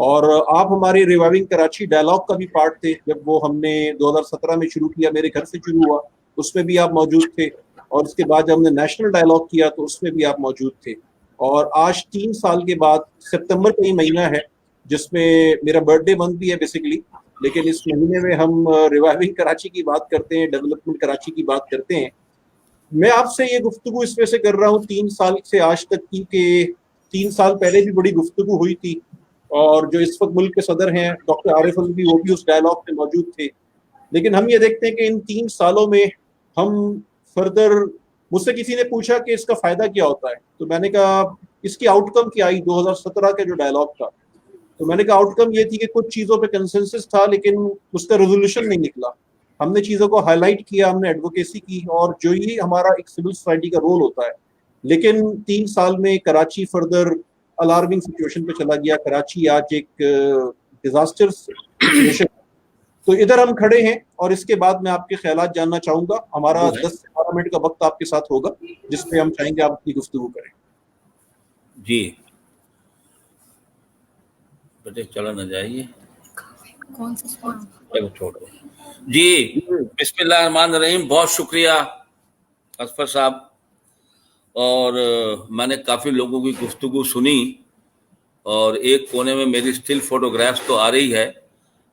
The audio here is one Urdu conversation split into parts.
اور آپ ہماری ریوائونگ کراچی ڈائلاگ کا بھی پارٹ تھے جب وہ ہم نے 2017 میں شروع کیا, میرے گھر سے شروع ہوا, اس میں بھی آپ موجود تھے, اور اس کے بعد جب ہم نے نیشنل ڈائلاگ کیا تو اس میں بھی آپ موجود تھے. اور آج 3 سال کے بعد سپتمبر کا ہی مہینہ ہے جس میں میرا برتھ ڈے منتھ بھی ہے بیسیکلی, لیکن اس مہینے میں ہم ریوائونگ کراچی کی بات کرتے ہیں, ڈیولپمنٹ کراچی کی بات کرتے ہیں. میں آپ سے یہ گفتگو اس وجہ سے کر رہا ہوں 3 سال سے آج تک کی, کہ 3 سال پہلے بھی بڑی گفتگو ہوئی تھی, اور جو اس وقت ملک کے صدر ہیں ڈاکٹر عارف الوی, وہ بھی اس ڈائلاگ میں موجود تھے. لیکن ہم یہ دیکھتے ہیں کہ ان 3 سالوں میں ہم فردر, مجھ سے کسی نے پوچھا کہ اس کا فائدہ کیا ہوتا ہے, تو میں نے کہا اس کی آؤٹ کم کیا آئی 2017 کا جو ڈائلاگ تھا, تو میں نے کہا آؤٹ کم یہ تھی کہ کچھ چیزوں پہ کنسنسس تھا لیکن اس کا ریزولوشن نہیں نکلا. ہم نے چیزوں کو ہائی لائٹ کیا, ہم نے ایڈوکیسی کی, اور جو یہ ہمارا ایک سول سوسائٹی کا رول ہوتا ہے. لیکن 3 سال میں کراچی فردر الارمنگ سچویشن پہ چلا گیا. کراچی آج ایک ڈیزاسٹر سچویشن. تو ادھر ہم کھڑے ہیں, اور اس کے بعد میں آپ کے خیالات جاننا چاہوں گا. ہمارا 10 سے 12 منٹ کا وقت آپ کے ساتھ ہوگا جس پہ ہم چاہیں گے آپ اپنی گفتگو کریں. جی بیٹے چلا نہ جائیے, کون سا سوال؟ چلو چھوڑو. جی بسم اللہ الرحمن الرحیم. بہت شکریہ اظفر صاحب. اور میں نے کافی لوگوں کی گفتگو سنی, اور ایک کونے میں میری اسٹل فوٹوگرافس تو آ رہی ہے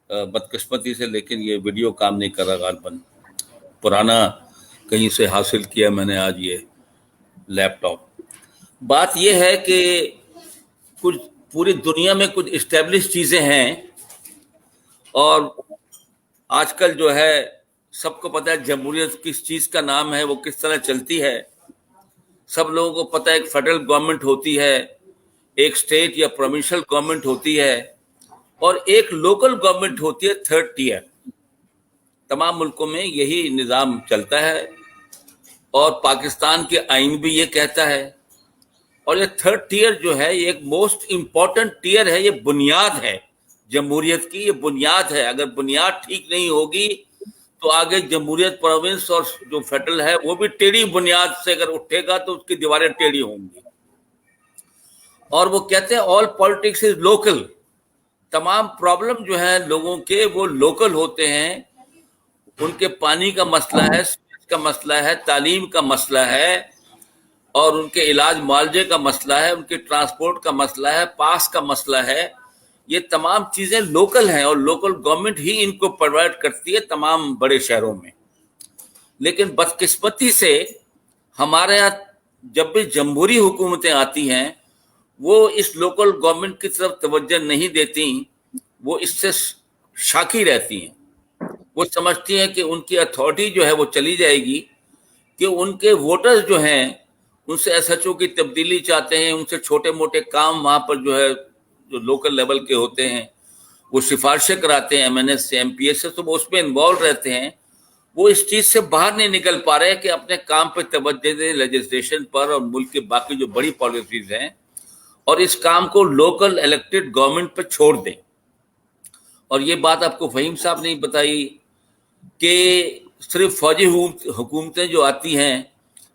بدقسمتی سے, لیکن یہ ویڈیو کام نہیں کر رہا غالباً. پرانا کہیں سے حاصل کیا میں نے آج یہ لیپ ٹاپ. بات یہ ہے کہ کچھ پوری دنیا میں کچھ اسٹیبلش چیزیں ہیں, اور آج کل جو ہے سب کو پتہ ہے جمہوریت کس چیز کا نام ہے, وہ کس طرح چلتی ہے. سب لوگوں کو پتہ ہے ایک فیڈرل گورنمنٹ ہوتی ہے, ایک اسٹیٹ یا پروونشل گورنمنٹ ہوتی ہے, اور ایک لوکل گورنمنٹ ہوتی ہے تھرڈ ٹیئر. تمام ملکوں میں یہی نظام چلتا ہے, اور پاکستان کے آئین بھی یہ کہتا ہے. اور یہ تھرڈ ٹیئر جو ہے یہ ایک موسٹ امپورٹنٹ ٹیئر ہے, یہ بنیاد ہے جمہوریت کی, یہ بنیاد ہے. اگر بنیاد ٹھیک نہیں ہوگی تو آگے جمہوریت پروونس اور جو فیڈرل ہے وہ بھی ٹیڑھی بنیاد سے اگر اٹھے گا تو اس کی دیواریں ٹیڑھی ہوں گی. اور وہ کہتے ہیں آل پالیٹکس از لوکل. تمام پرابلم جو ہیں لوگوں کے وہ لوکل ہوتے ہیں. ان کے پانی کا مسئلہ ہے, سویج کا مسئلہ ہے, تعلیم کا مسئلہ ہے, اور ان کے علاج معالجے کا مسئلہ ہے, ان کے ٹرانسپورٹ کا مسئلہ ہے, پاس کا مسئلہ ہے. یہ تمام چیزیں لوکل ہیں, اور لوکل گورنمنٹ ہی ان کو پرووائڈ کرتی ہے تمام بڑے شہروں میں. لیکن بدقسمتی سے ہمارے یہاں جب بھی جمہوری حکومتیں آتی ہیں وہ اس لوکل گورنمنٹ کی طرف توجہ نہیں دیتی, وہ اس سے شاکی رہتی ہیں. وہ سمجھتی ہیں کہ ان کی اتھارٹی جو ہے وہ چلی جائے گی, کہ ان کے ووٹرز جو ہیں ان سے ایس ایچ او کی تبدیلی چاہتے ہیں, ان سے چھوٹے موٹے کام وہاں پر جو ہے جو لوکل لیول کے ہوتے ہیں وہ سفارشیں کراتے ہیں ایم این ایس سے, ایم پی ایس سے, تو وہ اس میں انوالو رہتے ہیں. وہ اس چیز سے باہر نہیں نکل پا رہے کہ اپنے کام پہ توجہ دیں, لیجسلیشن پر اور ملک کے باقی جو بڑی پالیسیز ہیں, اور اس کام کو لوکل الیکٹڈ گورنمنٹ پہ چھوڑ دیں. اور یہ بات آپ کو فہیم صاحب نے بتائی کہ صرف فوجی حکومتیں جو آتی ہیں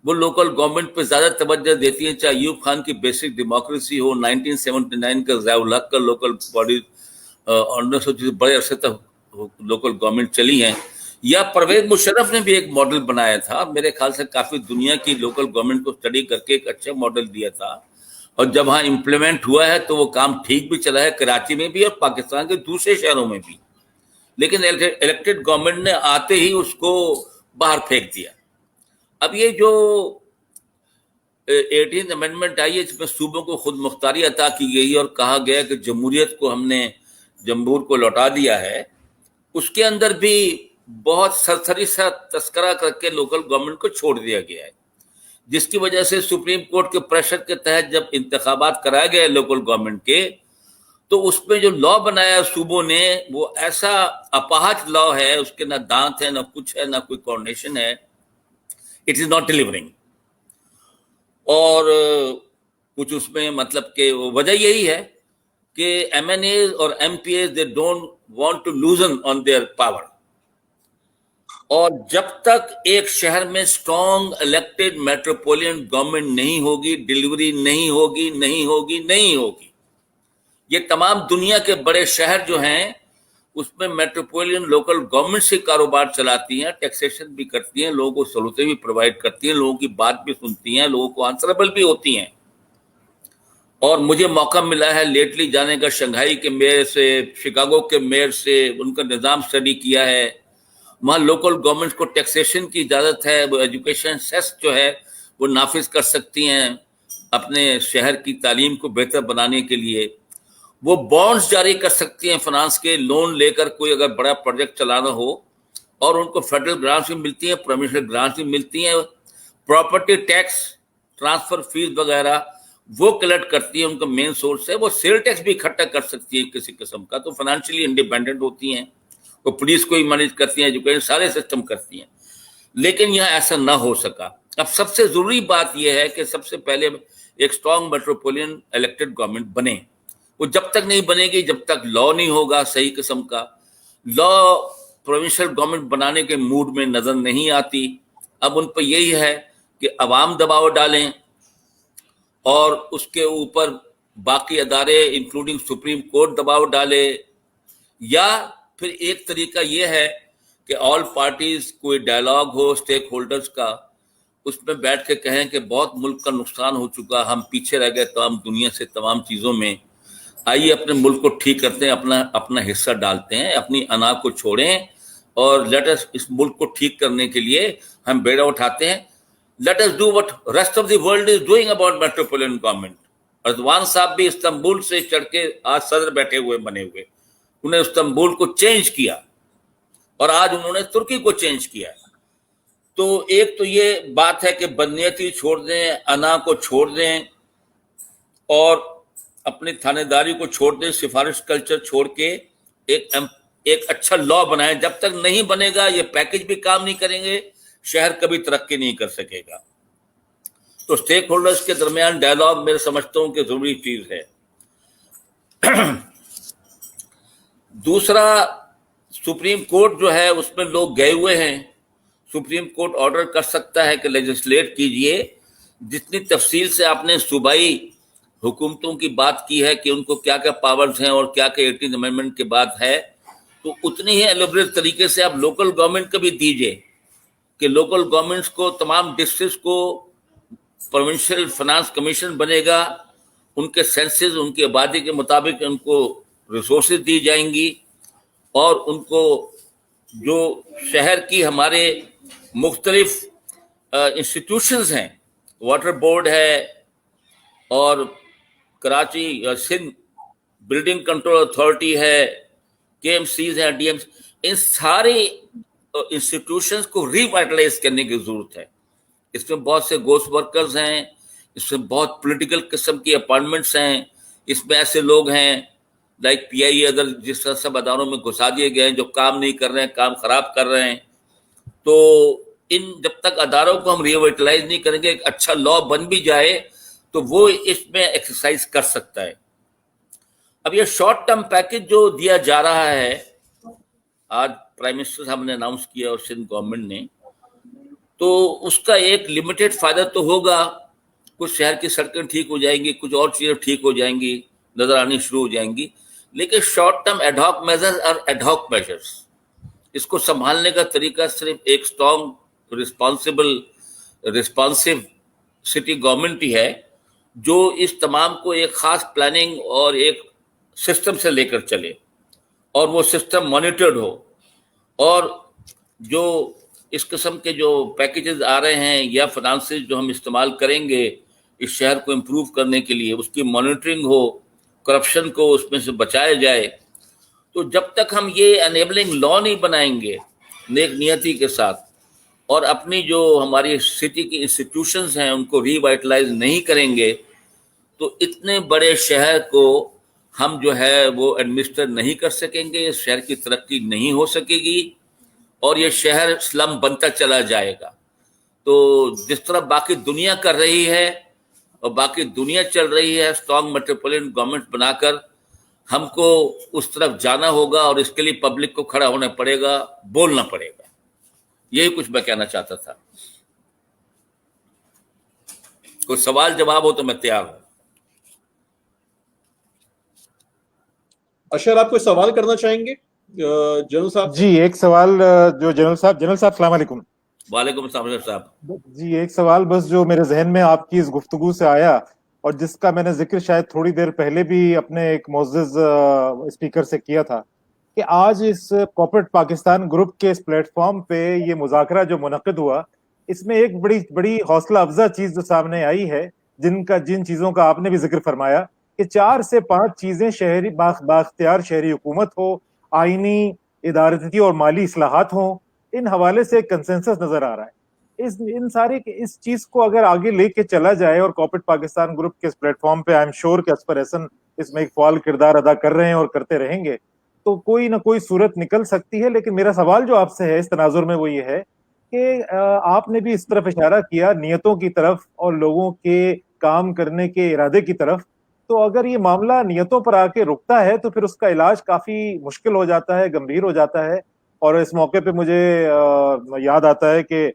وہ لوکل گورنمنٹ پہ زیادہ توجہ دیتی ہیں, چاہے ایوب خان کی بیسک ڈیموکریسی ہو, 1979 کا ضیاء الحق کا لوکل باڈی, اور 1900 بڑے عرصے تک لوکل گورنمنٹ چلی ہیں, یا پرویز مشرف نے بھی ایک ماڈل بنایا تھا. میرے خیال سے کافی دنیا کی لوکل گورنمنٹ کو اسٹڈی کر کے ایک اچھا ماڈل دیا تھا, اور جب ہاں امپلیمنٹ ہوا ہے تو وہ کام ٹھیک بھی چلا ہے, کراچی میں بھی اور پاکستان کے دوسرے شہروں میں بھی. لیکن الیکٹڈ گورنمنٹ نے آتے ہی اس کو باہر پھینک دیا. اب یہ جو 18 امینڈمنٹ آئی ہے اس میں صوبوں کو خود مختاری عطا کی گئی اور کہا گیا کہ جمہوریت کو ہم نے جمہور کو لوٹا دیا ہے, اس کے اندر بھی بہت سرسری سا تذکرہ کر کے لوکل گورنمنٹ کو چھوڑ دیا گیا ہے, جس کی وجہ سے سپریم کورٹ کے پریشر کے تحت جب انتخابات کرائے گئے لوکل گورنمنٹ کے, تو اس پہ جو لا بنایا صوبوں نے وہ ایسا اپاہج لا ہے, اس کے نہ دانت ہے, نہ کچھ ہے, نہ کوئی کوآرڈینیشن ہے. It is not delivering. اور کچھ اس میں مطلب کہ وجہ یہی ہے کہ ایم این ایز اور M P As they don't want to loosen on their power. اور جب تک ایک شہر میں اسٹرانگ الیکٹڈ میٹروپولین گورنمنٹ نہیں ہوگی, ڈیلیوری نہیں ہوگی. یہ تمام دنیا کے بڑے شہر جو ہیں اس میں میٹروپولین لوکل گورنمنٹ سے کاروبار چلاتی ہیں, ٹیکسیشن بھی کرتی ہیں, لوگوں کو سہولتیں بھی پرووائڈ کرتی ہیں, لوگوں کی بات بھی سنتی ہیں, لوگوں کو آنسربل بھی ہوتی ہیں. اور مجھے موقع ملا ہے لیٹلی جانے کا شنگھائی کے میئر سے, شکاگو کے میئر سے, ان کا نظام اسٹڈی کیا ہے. وہاں لوکل گورنمنٹ کو ٹیکسیشن کی اجازت ہے, وہ ایجوکیشن سیس جو ہے وہ نافذ کر سکتی ہیں اپنے شہر کی تعلیم کو بہتر بنانے کے لیے. وہ بانڈز جاری کر سکتی ہیں فنانس کے, لون لے کر کوئی اگر بڑا پروجیکٹ چلانا ہو, اور ان کو فیڈرل گرانٹس بھی ملتی ہیں, پروونشل گرانٹس بھی ملتی ہیں. پراپرٹی ٹیکس, ٹرانسفر فیس وغیرہ وہ کلیکٹ کرتی ہیں, ان کا مین سورس ہے. وہ سیل ٹیکس بھی اکٹھا کر سکتی ہیں کسی قسم کا, تو فائنینشلی انڈیپینڈنٹ ہوتی ہیں. وہ پولیس کو ہی مینیج کرتی ہیں, ایجوکیشن سارے سسٹم کرتی ہیں. لیکن یہاں ایسا نہ ہو سکا. اب سب سے ضروری بات یہ ہے کہ سب سے پہلے ایک اسٹرانگ میٹروپولین الیکٹڈ گورنمنٹ بنے. وہ جب تک نہیں بنے گی جب تک لا نہیں ہوگا صحیح قسم کا. لا پروونشل گورنمنٹ بنانے کے موڈ میں نظر نہیں آتی. اب ان پہ یہی ہے کہ عوام دباؤ ڈالیں اور اس کے اوپر باقی ادارے انکلوڈنگ سپریم کورٹ دباؤ ڈالے, یا پھر ایک طریقہ یہ ہے کہ آل پارٹیز کوئی ڈائلاگ ہو اسٹیک ہولڈرز کا, اس میں بیٹھ کے کہیں کہ بہت ملک کا نقصان ہو چکا, ہم پیچھے رہ گئے تمام دنیا سے تمام چیزوں میں, آئیے اپنے ملک کو ٹھیک کرتے ہیں, اپنا حصہ ڈالتے ہیں, اپنی انا کو چھوڑیں اور لیٹ اس اس ملک کو ٹھیک کرنے کے لیے ہم بیڑا اٹھاتے ہیں. Let us do what rest of the world is doing about metropolitan government. Rizwan صاحب بھی استنبول سے چڑھ کے آج صدر بیٹھے ہوئے بنے ہوئے, انہیں استنبول کو چینج کیا اور آج انہوں نے ترکی کو چینج کیا. تو ایک تو یہ بات ہے کہ بدنیتی چھوڑ دیں, انا کو چھوڑ دیں اور اپنی تھانے داری کو چھوڑ دیں, سفارش کلچر چھوڑ کے ایک اچھا لا بنائیں. جب تک نہیں بنے گا یہ پیکج بھی کام نہیں کریں گے, شہر کبھی ترقی نہیں کر سکے گا. تو اسٹیک ہولڈرز کے درمیان ڈائلاگ میرے سمجھتا ہوں کہ ضروری چیز ہے. دوسرا, سپریم کورٹ جو ہے اس میں لوگ گئے ہوئے ہیں. سپریم کورٹ آرڈر کر سکتا ہے کہ لیجسلیٹ کیجئے. جتنی تفصیل سے آپ نے صوبائی حکومتوں کی بات کی ہے کہ ان کو کیا کیا پاورز ہیں اور کیا کیا 18 امینڈمنٹ کے بعد ہے, تو اتنی ہی ایلیبریٹ طریقے سے آپ لوکل گورنمنٹ کو بھی دیجئے کہ لوکل گورنمنٹس کو, تمام ڈسٹرکٹس کو پروونشل فنانس کمیشن بنے گا, ان کے سینسز ان کی آبادی کے مطابق ان کو ریسورسز دی جائیں گی, اور ان کو جو شہر کی ہمارے مختلف انسٹیٹیوشنز ہیں, واٹر بورڈ ہے اور Karachi Sindh building control authority ہے, کے ایم سیز ہیں, ڈی ایم, ان سارے انسٹیٹیوشنز کو ری وائٹلائز کرنے کی ضرورت ہے. اس میں بہت سے گوسٹ ورکرز ہیں, اس میں بہت پولیٹیکل قسم کی اپائنٹمنٹس ہیں, اس میں ایسے لوگ ہیں لائک پی آئی اے ادھر جس طرح سب اداروں میں گھسا دیے گئے ہیں جو کام نہیں کر رہے ہیں, کام خراب کر رہے ہیں. تو جب تک اداروں کو ہم ری وائٹلائز نہیں کریں گے, ایک اچھا لا بن بھی جائے تو وہ اس میں ایکسرسائز کر سکتا ہے. اب یہ شارٹ ٹرم پیکج جو دیا جا رہا ہے, آج پرائم منسٹر صاحب نے اناؤنس کیا اور سندھ گورنمنٹ نے, تو اس کا ایک لمیٹڈ فائدہ تو ہوگا. کچھ شہر کی سڑکیں ٹھیک ہو جائیں گی, کچھ اور چیزیں ٹھیک ہو جائیں گی, نظر آنی شروع ہو جائیں گی. لیکن short term ad hoc measures اور ایڈ ہاک میجرز, اس کو سنبھالنے کا طریقہ صرف ایک اسٹرانگ رسپانسو سٹی گورنمنٹ ہی ہے جو اس تمام کو ایک خاص پلاننگ اور ایک سسٹم سے لے کر چلے, اور وہ سسٹم مانیٹرڈ ہو, اور جو اس قسم کے جو پیکیجز آ رہے ہیں یا فنانسز جو ہم استعمال کریں گے اس شہر کو امپروو کرنے کے لیے, اس کی مانیٹرنگ ہو, کرپشن کو اس میں سے بچایا جائے. تو جب تک ہم یہ انیبلنگ لا نہیں بنائیں گے نیک نیتی کے ساتھ, اور اپنی جو ہماری سٹی کی انسٹیٹیوشنز ہیں ان کو ری وائٹلائز نہیں کریں گے, تو اتنے بڑے شہر کو ہم جو ہے وہ ایڈمنسٹر نہیں کر سکیں گے, اس شہر کی ترقی نہیں ہو سکے گی, اور یہ شہر سلم بنتا چلا جائے گا. تو جس طرح باقی دنیا کر رہی ہے اور باقی دنیا چل رہی ہے اسٹرانگ میٹروپولین گورنمنٹ بنا کر, ہم کو اس طرف جانا ہوگا, اور اس کے لیے پبلک کو کھڑا ہونا پڑے گا, بولنا پڑے گا. یہی کچھ میں کہنا چاہتا تھا. کوئی سوال جواب ہو تو میں تیار ہوں. اشر آپ کوئی سوال کرنا چاہیں گے جنرل صاحب؟ جی ایک سوال جو جنرل صاحب السلام علیکم. وعلیکم السلام صاحب. جی ایک سوال بس جو میرے ذہن میں آپ کی اس گفتگو سے آیا اور جس کا میں نے ذکر شاید تھوڑی دیر پہلے بھی اپنے ایک معزز اسپیکر سے کیا تھا کہ آج اس کارپوریٹ پاکستان گروپ کے اس پلیٹ فارم پہ یہ مذاکرہ جو منعقد ہوا اس میں ایک بڑی حوصلہ افزا چیز جو سامنے آئی ہے جن چیزوں کا آپ نے بھی ذکر فرمایا کہ 4 سے 5 چیزیں شہری بااختیار شہری حکومت ہو, آئینی ادارتی اور مالی اصلاحات ہوں, ان حوالے سے ایک کنسنسس نظر آ رہا ہے. اس چیز کو اگر آگے لے کے چلا جائے اور کارپوریٹ پاکستان گروپ کے اس پلیٹ فارم پہ آئی ایم شیور کہ اصفر احسن اس میں ایک فعال کردار ادا کر رہے ہیں اور کرتے رہیں گے, تو کوئی نہ کوئی صورت نکل سکتی ہے. لیکن میرا سوال جو آپ سے ہے اس تناظر میں وہ یہ ہے کہ آپ نے بھی اس طرف اشارہ کیا نیتوں کی طرف اور لوگوں کے کام کرنے کے ارادے کی طرف, تو اگر یہ معاملہ نیتوں پر آ کے رکتا ہے تو پھر اس کا علاج کافی مشکل ہو جاتا ہے, گمبھیر ہو جاتا ہے. اور اس موقع پہ مجھے یاد آتا ہے کہ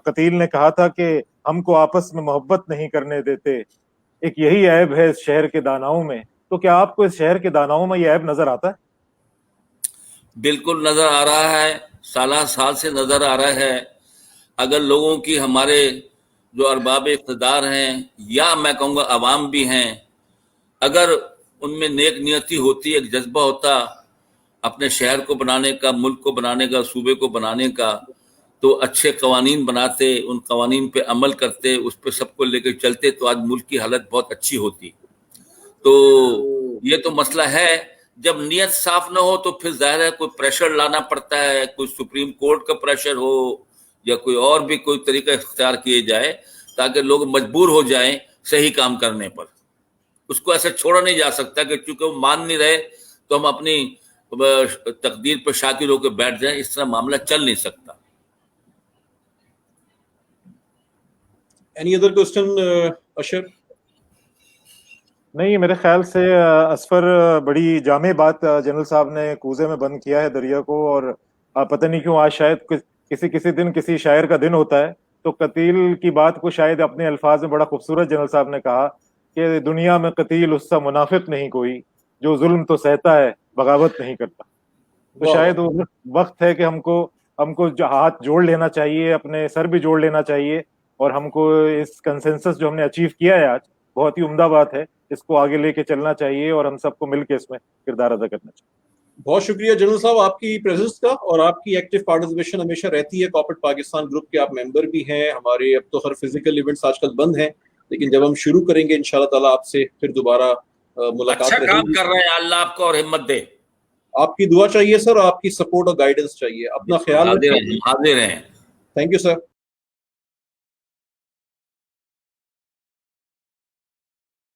قتیل نے کہا تھا کہ ہم کو آپس میں محبت نہیں کرنے دیتے, ایک یہی عیب ہے اس شہر کے داناؤں میں. تو کیا آپ کو اس شہر کے داناؤں میں یہ عیب نظر آتا ہے؟ بالکل نظر آ رہا ہے, سال سے نظر آ رہا ہے. اگر لوگوں کی ہمارے جو ارباب اقتدار ہیں یا میں کہوں گا عوام بھی ہیں, اگر ان میں نیک نیتی ہوتی, ایک جذبہ ہوتا اپنے شہر کو بنانے کا, ملک کو بنانے کا, صوبے کو بنانے کا, تو اچھے قوانین بناتے, ان قوانین پہ عمل کرتے, اس پہ سب کو لے کے چلتے, تو آج ملک کی حالت بہت اچھی ہوتی. تو یہ تو مسئلہ ہے, جب نیت صاف نہ ہو تو پھر ظاہر ہے کوئی پریشر لانا پڑتا ہے, کوئی سپریم کورٹ کا پریشر ہو یا کوئی اور بھی کوئی طریقہ اختیار کیے جائے تاکہ لوگ مجبور ہو جائیں صحیح کام کرنے پر. اس کو ایسے چھوڑا نہیں جا سکتا کہ چونکہ وہ مان نہیں رہے تو ہم اپنی تقدیر پر شاکر ہو کے بیٹھ جائیں. اس طرح معاملہ چل نہیں سکتا. Any other question, اشر؟ نہیں, میرے خیال سے اصفر بڑی جامع بات جنرل صاحب نے کوزے میں بند کیا ہے دریا کو. اور پتہ نہیں کیوں آج شاید کسی دن کسی شاعر کا دن ہوتا ہے تو قتیل کی بات کو شاید اپنے الفاظ میں بڑا خوبصورت جنرل صاحب نے کہا کہ دنیا میں قتیل اس سا منافق نہیں کوئی جو ظلم تو سہتا ہے بغاوت نہیں کرتا. تو شاید وقت ہے کہ ہم کو ہاتھ جوڑ لینا چاہیے, اپنے سر بھی جوڑ لینا چاہیے, اور ہم کو اس کنسنسس جو ہم نے اچیو کیا ہے آج, بہت ہی عمدہ بات ہے, اس کو آگے لے کے چلنا چاہیے اور ہم سب کو مل کے اس میں کردار ادا کرنا چاہیے. بہت شکریہ جنرل صاحب آپ کی پریزنس کا, اور آپ کی ایکٹیو پارٹیسپیشن ہمیشہ رہتی ہے. کارپوریٹ پاکستان گروپ کے آپ ممبر بھی ہیں. ہمارے اب تو ہر فزیکل ایونٹس آج کل بند ہیں, لیکن جب ہم شروع کریں گے انشاءاللہ تعالیٰ آپ سے پھر دوبارہ ملاقات اچھا کام کر رہے ہیں, اللہ آپ کو اور ہمت دے. آپ کی دعا چاہیے سر, آپ کی سپورٹ اور گائیڈنس چاہیے. اپنا خیال رکھیں. حاضر ہیں. Thank you sir.